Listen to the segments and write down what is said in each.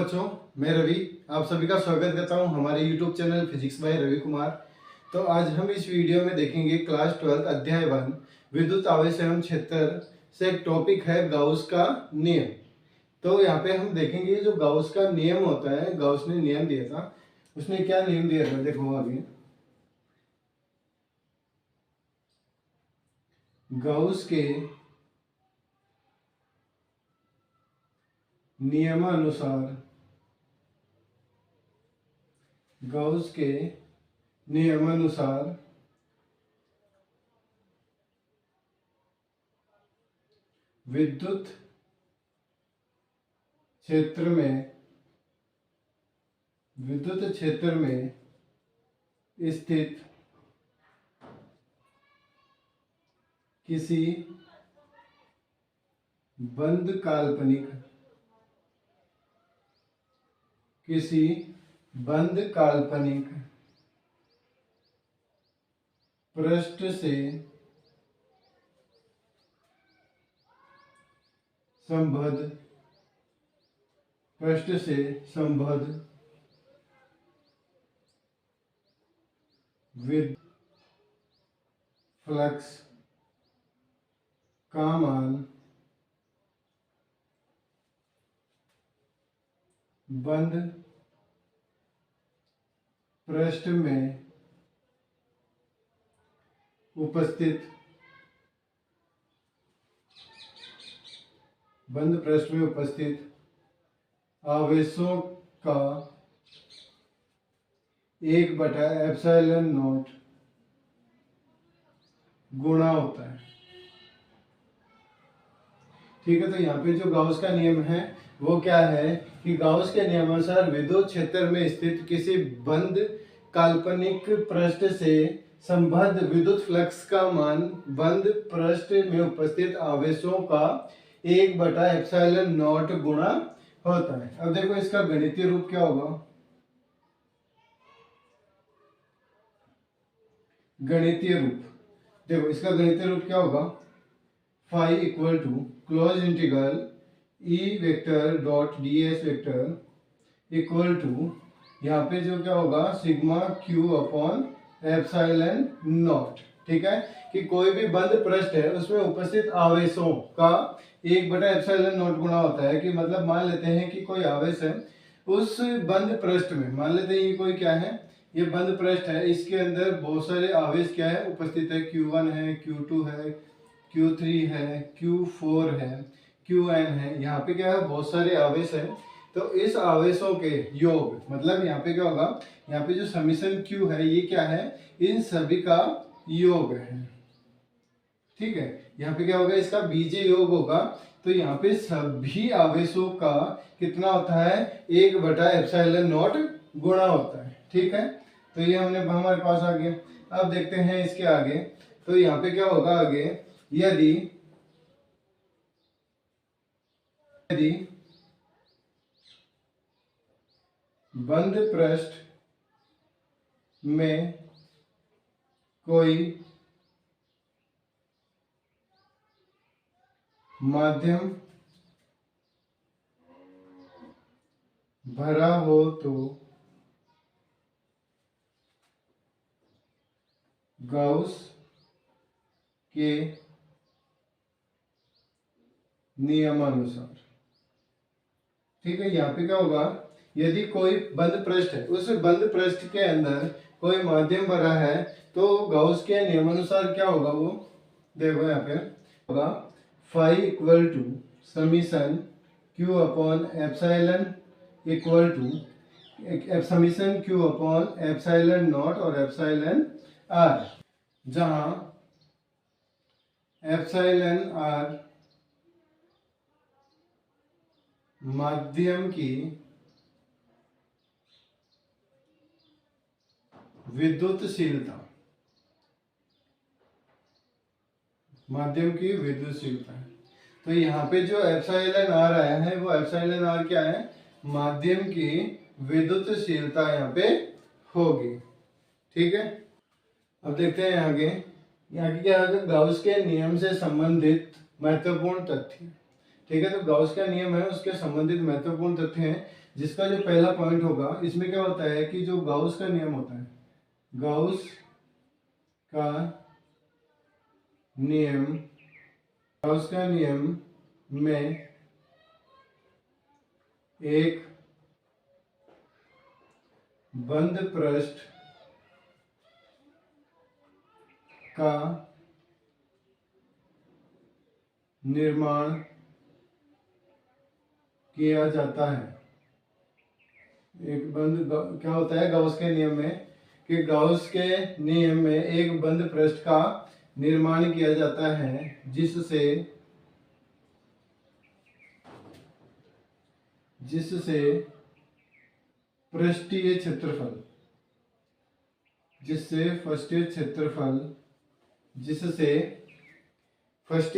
बच्चों, मैं रवि आप सभी का स्वागत करता हूं हमारे YouTube channel physics by Ravi Kumar. तो आज हम इस वीडियो में देखेंगे क्लास 12 अध्याय 1 विद्युत आवेश एवं क्षेत्र से एक टॉपिक है गाउस का नियम। तो यहाँ पे हम देखेंगे जो गाउस का नियम होता है, गाउस ने नियम दिया था, उसने क्या नियम दिया था देखो आगे। गाउस के नियमानुसार विद्युत क्षेत्र में स्थित किसी बंद काल्पनिक पृष्ठ से संबद्ध विद्युत फ्लक्स का मान बंद पृष्ठ में उपस्थित आवेशों का 1/ε0 गुणा होता है। ठीक है, तो यहाँ पे जो गाउस का नियम है वो क्या है कि गाउस के नियमानुसार विद्युत क्षेत्र में स्थित किसी बंद काल्पनिक पृष्ठ से संबद्ध विद्युत फ्लक्स का मान बंद पृष्ठ में उपस्थित आवेशों का 1/ε0 गुणा होता है। अब देखो इसका गणितीय रूप क्या होगा। देखो इसका गणितीय रूप क्या होगा। phi equal to close integral E vector dot ds vector equal to यहाँ पे जो क्या होगा sigma q upon epsilon naught. ठीक है, कि कोई भी बंद पृष्ठ है उसमें उपस्थित आवेशों का 1/ε0 गुणा होता है। कि मतलब मान लेते हैं कि कोई आवेश है उस बंद पृष्ठ में, मान लेते हैं ये कोई क्या है, ये बंद पृष्ठ है, इसके अंदर बहुत सारे आवेश क्या है उपस्थित है, Q1 है, Q2 है, Q3 है, Q4 है, Qn है। यहाँ पे क्या है बहुत सारे आवेश है। तो इस आवेशों के योग मतलब यहाँ पे क्या होगा, यहाँ पे जो समीशन Q है ये क्या है, इन सभी का योग है। ठीक है, यहाँ पे क्या होगा इसका बीजीय योग होगा। तो यहाँ पे सभी आवेशों का कितना होता है 1/ε0 गुणा होता है। ठीक है, तो ये हमने हमारे पास आ गया। अब देखते हैं इसके आगे। तो यहाँ पे क्या होगा आगे, यदि बंद पृष्ठ में कोई माध्यम भरा हो तो गाउस के नियमानुसार। ठीक है, यहाँ पे क्या होगा, यदि कोई बंद पृष्ठ है उस बंद पृष्ठ के अंदर कोई माध्यम भरा है तो गाउस के नियमानुसार क्या होगा वो देखो यहाँ पे होगा phi equal to summation Q upon epsilon equal to summation Q upon epsilon naught और एप्सिलॉन r, जहां एप्सिलॉन r माध्यम की विद्युतशीलता है। तो यहाँ पे जो एप्सिलॉन r आया है वो एप्सिलॉन r क्या है, माध्यम की विद्युतशीलता यहाँ पे होगी। ठीक है, अब देखते हैं आगे। यहाँ की क्या है, गाउस के नियम से संबंधित महत्वपूर्ण तथ्य। ठीक है। तो गाउस का नियम है, उसके संबंधित महत्वपूर्ण तथ्य हैं, जिसका जो पहला पॉइंट होगा इसमें क्या होता है कि जो गाउस का नियम होता है, गाउस का नियम, गाउस का नियम में एक बंद पृष्ठ का निर्माण किया जाता है। एक बंद क्या होता है गाउस के नियम में कि गाउस के नियम में एक बंद पृष्ठ का निर्माण किया जाता है जिससे पृष्ठीय क्षेत्रफल, जिससे पृष्ठीय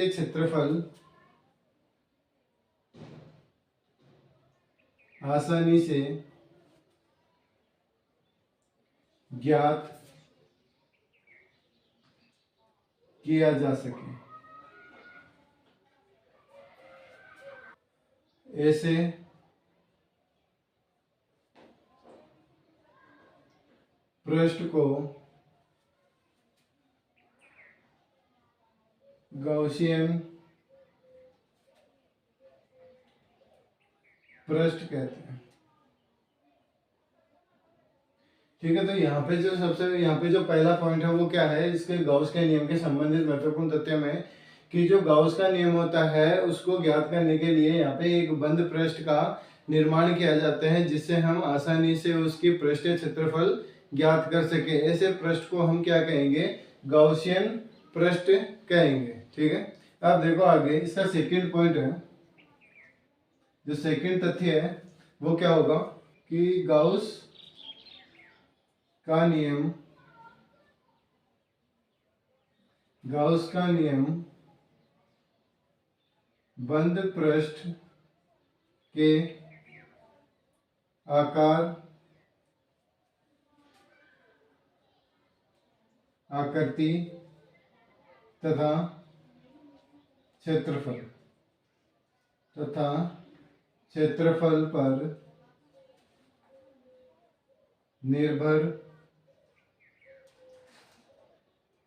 क्षेत्रफल आसानी से ज्ञात किया जा सके। ऐसे पृष्ठ को गाउसियन पृष्ठ कहते हैं। ठीक है। तो यहाँ पे जो पहला पॉइंट है वो क्या है, इसके गाउस के नियम के संबंधित महत्वपूर्ण तथ्य में कि जो गाउस का नियम होता है उसको ज्ञात करने के लिए यहाँ पे एक बंद पृष्ठ का निर्माण किया जाता है जिससे हम आसानी से उसकी पृष्ठीय क्षेत्रफल ज्ञात कर सके। ऐसे पृष्ठ को हम क्या कहेंगे, गाउसियन पृष्ठ कहेंगे। ठीक है। अब देखो आगे इसका सेकंड पॉइंट है, जो सेकंड तथ्य है वो क्या होगा कि गाउस का नियम बंद पृष्ठ के आकार, आकृति तथा क्षेत्रफल पर निर्भर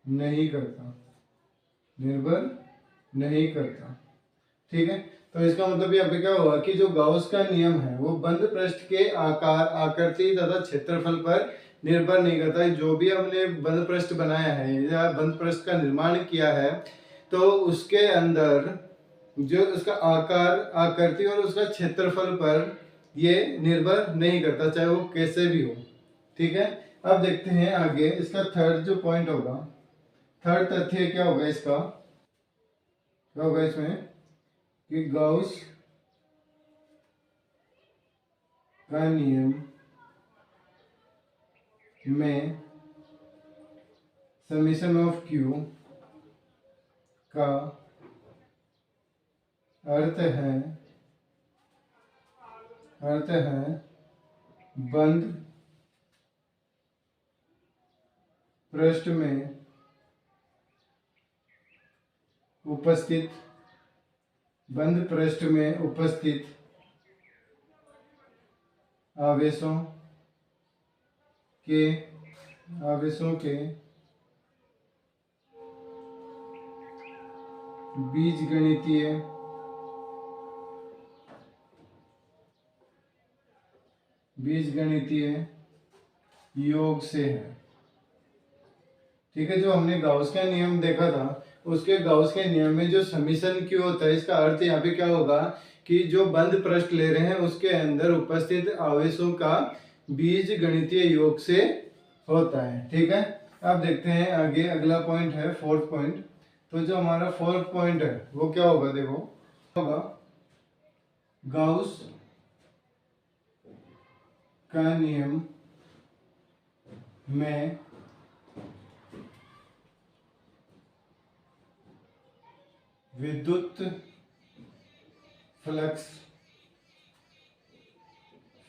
नहीं करता। ठीक है। तो इसका मतलब यहाँ पे क्या हुआ कि जो गाउस का नियम है वो बंद पृष्ठ के आकार, आकृति तथा क्षेत्रफल पर निर्भर नहीं करता है। जो भी हमने बंद पृष्ठ बनाया है या बंद पृष्ठ का निर्माण किया है तो उसके अंदर जो उसका आकार, आकृति और उसका क्षेत्रफल पर ये निर्भर नहीं करता, चाहे वो कैसे भी हो। ठीक है। अब देखते हैं आगे इसका थर्ड जो पॉइंट होगा, थर्ड तथ्य क्या होगा इसका, क्या होगा इसमें कि गाउस का नियम में समेशन ऑफ क्यू का अर्थ है बंद पृष्ठ में उपस्थित आवेशों के बीजगणितीय योग से है। ठीक है। जो हमने गाउस का नियम देखा था उसके गाउस के नियम में जो समीशन क्यू होता है, इसका अर्थ यहाँ पे क्या होगा कि जो बंद पृष्ठ ले रहे हैं उसके अंदर उपस्थित आवेशों का बीज गणितीय योग से होता है। ठीक है। अब देखते हैं आगे अगला पॉइंट है फोर्थ पॉइंट। तो जो हमारा फोर्थ पॉइंट है वो क्या होगा, देखो होगा गाउस का नियम में विद्युत फ्लक्स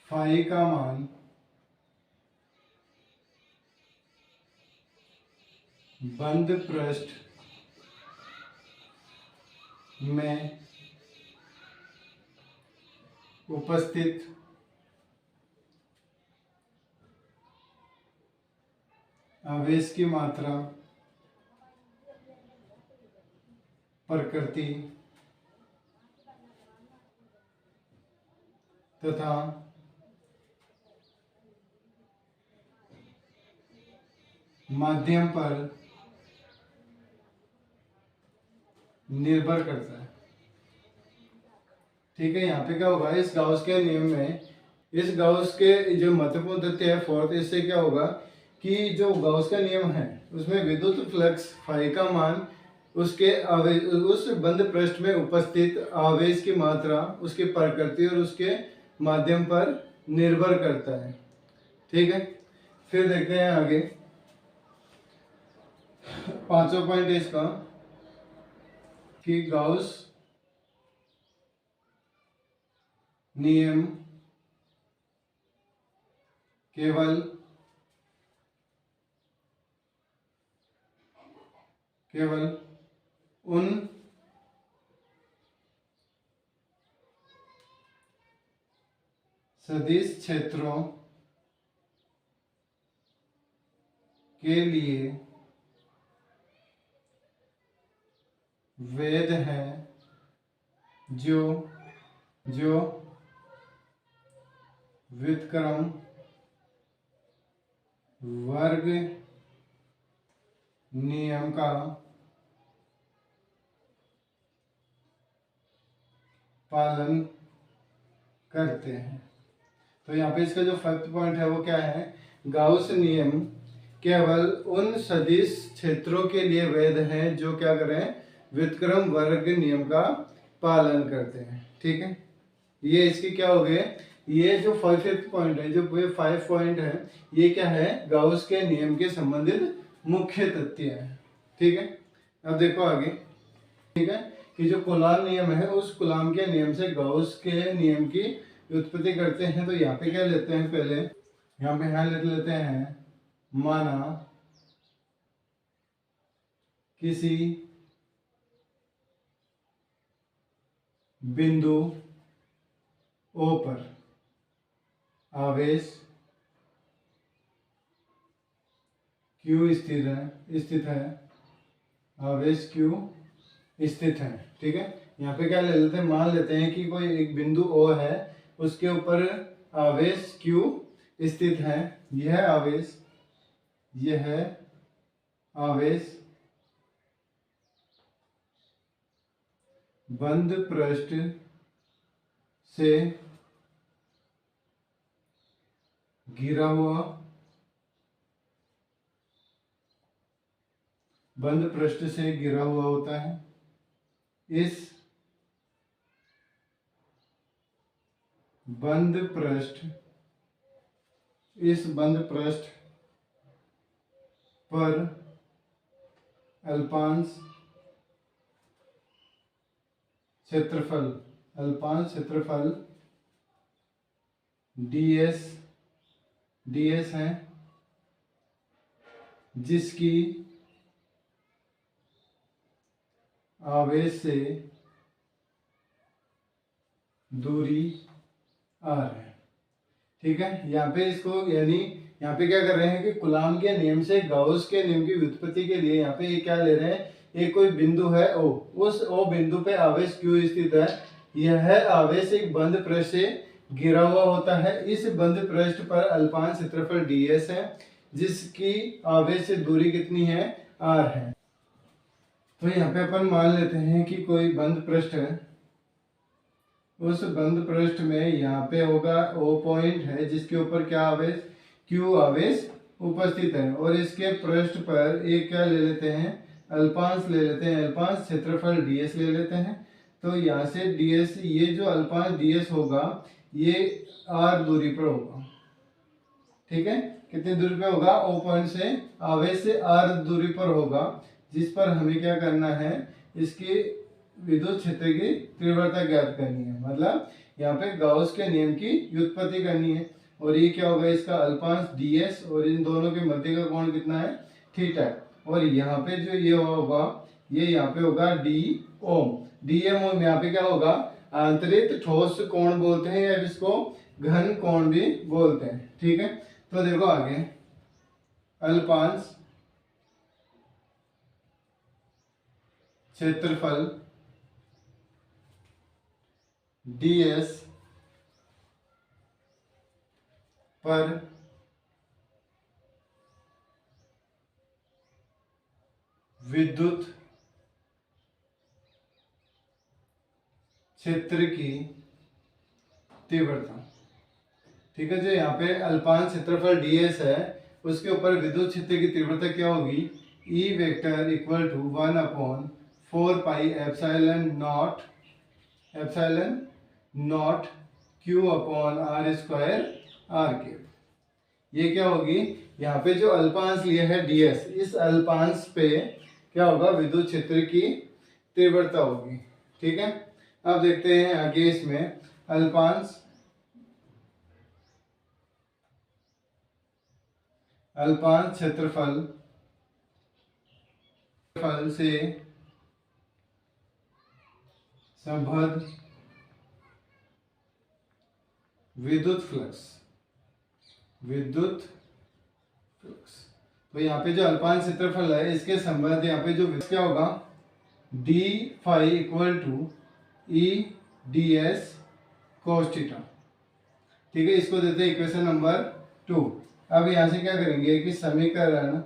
फाई का मान बंद पृष्ठ में उपस्थित आवेश की मात्रा, प्रकृति तथा माध्यम पर निर्भर करता है। ठीक है, यहाँ पे क्या होगा, इस गाउस के नियम में, इस गाउस के जो महत्वपूर्ण तथ्य है फोर्थ, इससे क्या होगा कि जो गाउस का नियम है उसमें विद्युत फ्लक्स फाई का मान उसके आवेश, उस बंद पृष्ठ में उपस्थित आवेश की मात्रा, उसकी प्रकृति और उसके माध्यम पर निर्भर करता है। ठीक है, फिर देखते हैं आगे 5वां पॉइंट है इसका कि गाउस नियम केवल उन सदिश क्षेत्रों के लिए वैध है जो व्युत्क्रम वर्ग नियम का पालन करते हैं। तो यहाँ पे इसका जो फर्स्ट पॉइंट है वो क्या है, गाउस नियम केवल उन सदिश क्षेत्रों के लिए वैध है जो क्या करें, व्युत्क्रम वर्ग नियम का पालन करते हैं। ठीक है, ये इसकी क्या हो गए, ये जो फिफ्थ पॉइंट है, जो 5 पॉइंट है, ये क्या है, गाउस के नियम के संबंधित मुख्य तथ्य है। ठीक है, अब देखो आगे। ठीक है, कि जो कूलाम नियम है उस कूलाम के नियम से गाउस के नियम की उत्पत्ति करते हैं। तो यहाँ पे क्या लेते हैं, पहले यहाँ पे लिख लेते हैं, माना किसी बिंदु O पर आवेश Q स्थित है, आवेश Q स्थित है। ठीक है, यहाँ पे क्या ले लेते हैं, मान लेते हैं कि कोई एक बिंदु O है, उसके ऊपर आवेश Q स्थित है। यह आवेश बंद पृष्ठ से घिरा हुआ, बंद पृष्ठ से घिरा हुआ होता है। इस बंद पृष्ठ पर अल्पांश क्षेत्रफल ds है, जिसकी आवेश से दूरी r है। ठीक है, यहाँ पे इसको, यानी यहाँ पे क्या कर रहे हैं कि कूलाम के नियम से गाउस के नियम की व्युत्पत्ति के लिए यहाँ पे ये क्या ले रहे हैं, एक कोई बिंदु है O, उस O बिंदु पे आवेश Q स्थित है। यह आवेश एक बंद पृष्ठ से घिरा हुआ होता है। इस बंद पृष्ठ पर अल्पांश क्षेत्रफल ds है, जिसकी आवेश से दूरी कितनी है, r है। तो यहाँ पे अपन मान लेते हैं कि कोई बंद पृष्ठ है, उस बंद पृष्ठ में यहाँ पे होगा O पॉइंट है, जिसके ऊपर क्या आवेश, Q आवेश उपस्थित है, और इसके पृष्ठ पर एक क्या ले लेते हैं, अल्पांश ले लेते हैं, अल्पांश क्षेत्रफल ds ले लेते हैं। तो यहाँ से ds, ये जो अल्पांश ds होगा ये r दूरी पर होगा। ठीक है, कितनी दूरी पे होगा, O पॉइंट से आवेश से r दूरी पर होगा, जिस पर हमें क्या करना है, इसकी विद्युत क्षेत्र की तीव्रता ज्ञात करनी है। मतलब यहाँ पे गाउस के नियम की व्युत्पत्ति करनी है। और ये क्या होगा, इसका अल्पांश ds, और इन दोनों के मध्य का कोण कितना है, थीटा। और यहाँ पे जो ये होगा, ये यहाँ पे होगा d ओम, dm ओम। यहाँ पे क्या होगा, आंतरिक ठोस कोण बोलते हैं या इसको घन कोण भी बोलते हैं। ठीक है, तो देखो आगे अल्पांश क्षेत्रफल ds पर विद्युत क्षेत्र की तीव्रता। ठीक है, जो यहाँ पे अल्पांश क्षेत्रफल ds है उसके ऊपर विद्युत क्षेत्र की तीव्रता क्या होगी, E vector equal to 1/4 pi epsilon naught Q upon R square R cube. ये क्या होगी, यहाँ पे जो अल्पांश लिया है ds, इस अल्पांश पे क्या होगा, विद्युत क्षेत्र की तीव्रता होगी। ठीक है, अब देखते हैं आगे इसमें अल्पांश क्षेत्रफल से संबद्ध विद्युत फ्लक्स। तो यहाँ पे जो अल्पांश क्षेत्रफल है इसके संबंध यहाँ पे जो क्या होगा, d phi equal to E ds cos theta. ठीक है, इसको देते हैं इक्वेशन नंबर 2। अब यहाँ से क्या करेंगे कि समीकरण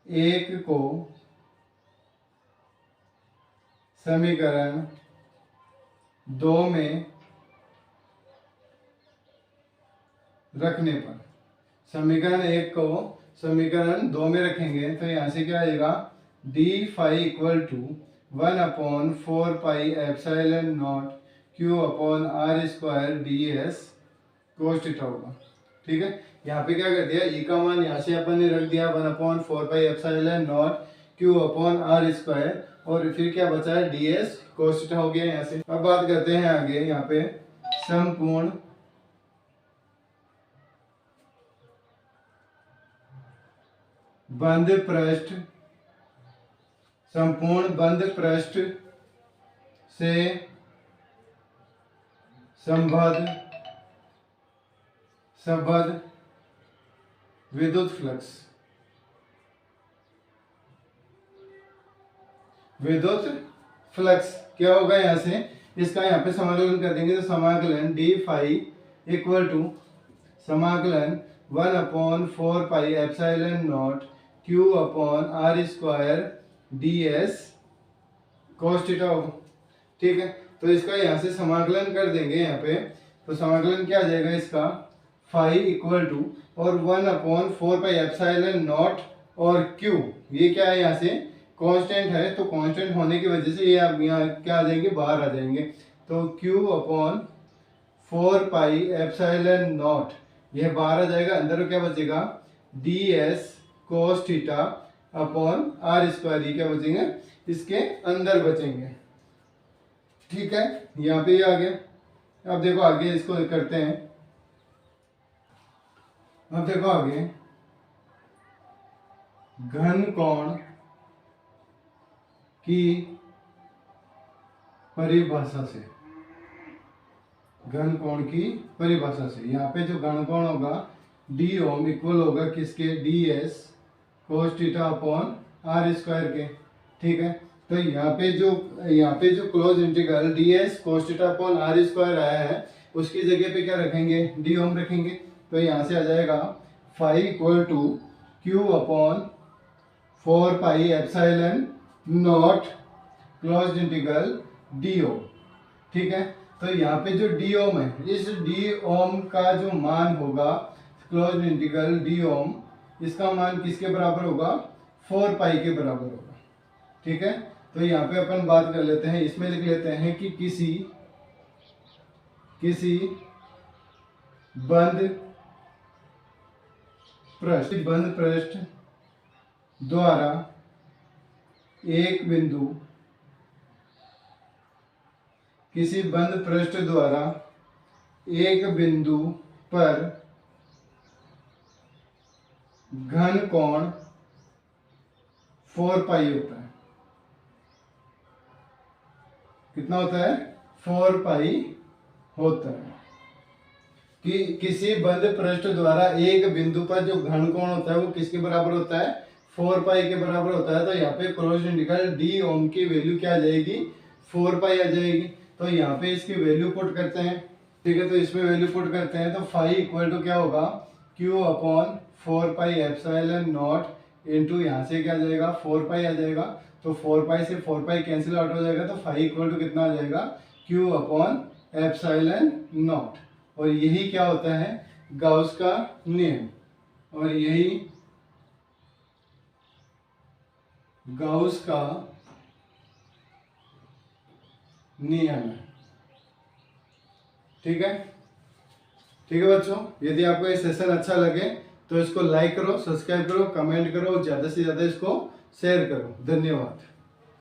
1 को समीकरण 2 में रखने पर, समीकरण 1 को समीकरण 2 में रखेंगे तो यहाँ से क्या आएगा, d phi equal to 1/4 pi epsilon naught Q upon R square ds cos theta होगा। ठीक है, यहाँ पे क्या कर दिया, E का मान यहाँ से अपन ने रख दिया 1/4 pi epsilon naught Q upon R square, और फिर क्या बचा है, ds cos थीटा हो गया यहाँ से। अब बात करते हैं आगे यहाँ पे संपूर्ण बंद पृष्ठ से संबद्ध विद्युत फ्लक्स क्या होगा, यहाँ से इसका यहाँ पे समाकलन कर देंगे तो समाकलन d फाई इक्वल टू समाकलन 1/4 pi epsilon naught Q upon R square ds cos theta होगा। ठीक है, तो इसका यहाँ से समाकलन कर देंगे यहाँ पे, तो समाकलन क्या आ जाएगा इसका, फाई इक्वल टू और 1/4 पाई एप्सिलॉन नॉट और Q, ये क्या है यहाँ से कांस्टेंट है, तो कांस्टेंट होने की वजह से ये आप यहाँ क्या आ जाएंगे, बाहर आ जाएंगे। तो Q upon 4 pi epsilon not, यह बाहर आ जाएगा, अंदर क्या बचेगा, ds cos theta upon R square, ये क्या बचेंगे, इसके अंदर बचेंगे। ठीक है, यहाँ पे ये आ गया। अब देखो आगे इसको करते हैं। अब देखो आगे घन कोण की परिभाषा से, घन कोण की परिभाषा से यहाँ पे जो घन कोण होगा d ओम इक्वल होगा किसके, ds cos theta upon R square के। ठीक है, तो यहाँ पे जो close integral ds cos theta upon R square आया है उसकी जगह पे क्या रखेंगे, d ओम रखेंगे, तो यहाँ से आ जाएगा phi equal to Q upon 4 pi epsilon naught close integral d ओम। ठीक है, तो यहाँ पे जो d ओम है, इस d ओम का जो मान होगा क्लोज इंटीग्रल d ओम, इसका मान किसके बराबर होगा, 4 पाई के बराबर होगा। ठीक है, तो यहाँ पे अपन बात कर लेते हैं, इसमें लिख लेते हैं कि किसी बंद पृष्ठ द्वारा एक बिंदु, किसी बंद पृष्ठ द्वारा एक बिंदु पर घन कोण 4 पाई होता है। कितना होता है, 4 पाई होता है। कि किसी बंद पृष्ठ द्वारा एक बिंदु पर जो घन कोण होता है वो किसके बराबर होता है, 4 पाई के बराबर होता है। तो यहाँ पे क्रॉस इंटीग्रल डी ओम की वैल्यू क्या आ जाएगी, 4 पाई आ जाएगी। तो यहाँ पे इसकी वैल्यू पुट करते हैं, ठीक है। तो इसमें वैल्यू पुट करते हैं तो फाई इक्वल टू क्या होगा, Q upon 4 pi epsilon not into यहाँ से क्या आ जाएगा 4 पाई आ जाएगा। तो 4 पाई से 4 पाई कैंसिल आउट हो जाएगा। तो फाई इक्वल टू कितना आ जाएगा, क्यू अपॉन एप्सिलॉन नॉट। और यही क्या होता है, गाउस का नियम। और यही गाउस का नियम है, ठीक है। ठीक है बच्चों, यदि आपको ये सेशन अच्छा लगे तो इसको लाइक करो, सब्सक्राइब करो, कमेंट करो, ज़्यादा से ज़्यादा इसको शेयर करो। धन्यवाद।